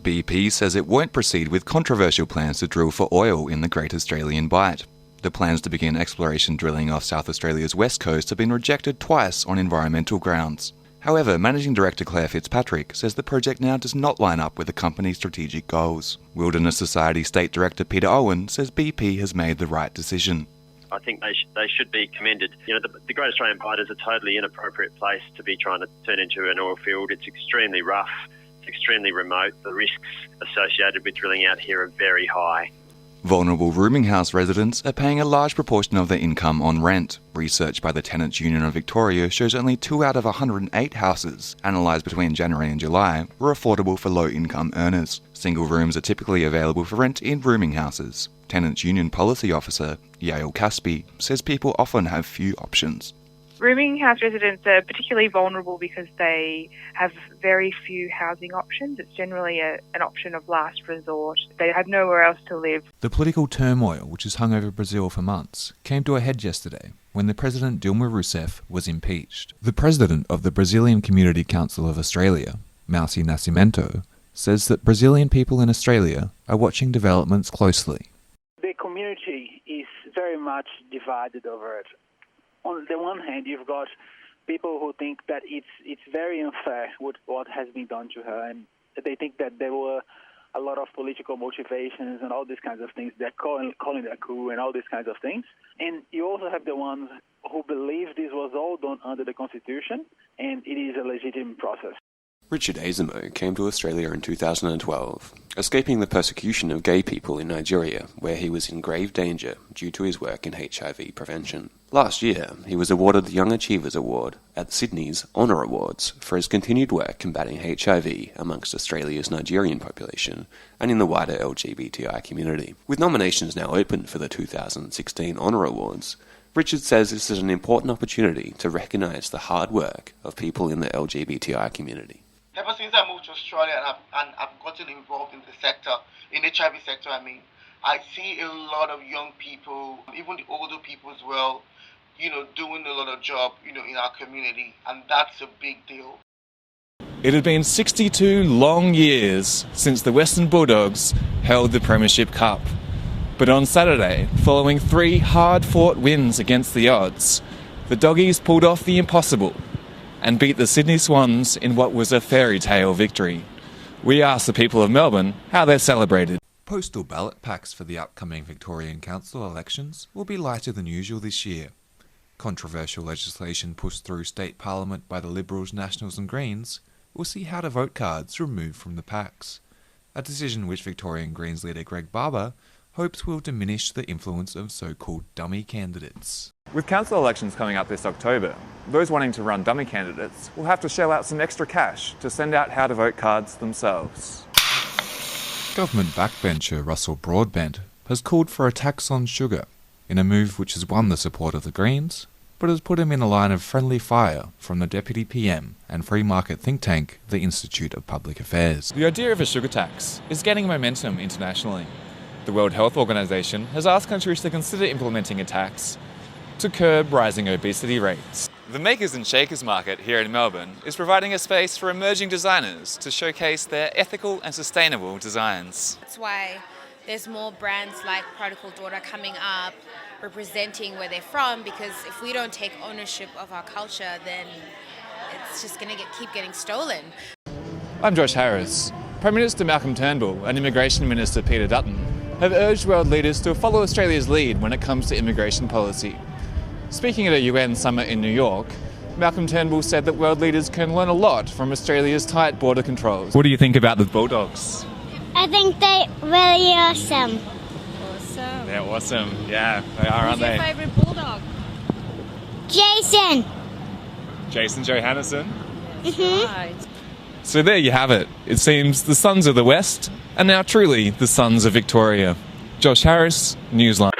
BP says it won't proceed with controversial plans to drill for oil in the Great Australian Bight. The plans to begin exploration drilling off South Australia's west coast have been rejected twice on environmental grounds. However, Managing Director Claire Fitzpatrick says the project now does not line up with the company's strategic goals. Wilderness Society State Director Peter Owen says BP has made the right decision. I think they should be commended. The Great Australian Bight is a totally inappropriate place to be trying to turn into an oil field. It's extremely rough, it's extremely remote. The risks associated with drilling out here are very high. Vulnerable rooming house residents are paying a large proportion of their income on rent. Research by the Tenants Union of Victoria shows only 2 out of 108 houses, analysed between January and July, were affordable for low-income earners. Single rooms are typically available for rent in rooming houses. Tenants Union Policy Officer Yael Caspi says people often have few options. Rooming house residents are particularly vulnerable because they have very few housing options. It's generally an option of last resort. They have nowhere else to live. The political turmoil which has hung over Brazil for months came to a head yesterday when the President Dilma Rousseff was impeached. The President of the Brazilian Community Council of Australia, Mauci Nascimento, says that Brazilian people in Australia are watching developments closely. The community is very much divided over it. On the one hand, you've got people who think that it's very unfair with what has been done to her, and they think that there were a lot of political motivations and all these kinds of things. They're calling it a coup and all these kinds of things. And you also have the ones who believe this was all done under the Constitution, and it is a legitimate process. Richard Azamo came to Australia in 2012, escaping the persecution of gay people in Nigeria, where he was in grave danger due to his work in HIV prevention. Last year, he was awarded the Young Achievers Award at Sydney's Honour Awards for his continued work combating HIV amongst Australia's Nigerian population and in the wider LGBTI community. With nominations now open for the 2016 Honour Awards, Richard says this is an important opportunity to recognise the hard work of people in the LGBTI community. Ever since I moved to Australia and I've gotten involved in the sector, in the HIV sector, I see a lot of young people, even the older people as well, doing a lot of job, in our community, and that's a big deal. It had been 62 long years since the Western Bulldogs held the Premiership Cup. But on Saturday, following 3 hard-fought wins against the odds, the Doggies pulled off the impossible and beat the Sydney Swans in what was a fairy tale victory. We asked the people of Melbourne how they celebrated. Postal ballot packs for the upcoming Victorian Council elections will be lighter than usual this year. Controversial legislation pushed through state parliament by the Liberals, Nationals and Greens will see how to vote cards removed from the packs, a decision which Victorian Greens leader Greg Barber hopes will diminish the influence of so-called dummy candidates. With council elections coming up this October, those wanting to run dummy candidates will have to shell out some extra cash to send out how to vote cards themselves. Government backbencher Russell Broadbent has called for a tax on sugar, in a move which has won the support of the Greens, but has put him in a line of friendly fire from the Deputy PM and free market think tank, the Institute of Public Affairs. The idea of a sugar tax is gaining momentum internationally. The World Health Organization has asked countries to consider implementing a tax to curb rising obesity rates. The Makers and Shakers market here in Melbourne is providing a space for emerging designers to showcase their ethical and sustainable designs. That's why there's more brands like Prodigal Daughter coming up, representing where they're from, because if we don't take ownership of our culture, then it's just going to keep getting stolen. I'm Josh Harris. Prime Minister Malcolm Turnbull and Immigration Minister Peter Dutton have urged world leaders to follow Australia's lead when it comes to immigration policy. Speaking at a UN summit in New York, Malcolm Turnbull said that world leaders can learn a lot from Australia's tight border controls. What do you think about the Bulldogs? I think they're really awesome. Awesome. They're awesome, yeah, they are, aren't they? Who's your favourite Bulldog? Jason. Jason Johannesson. Right. So there you have it. It seems the sons of the West are now truly the sons of Victoria. Josh Harris, Newsline.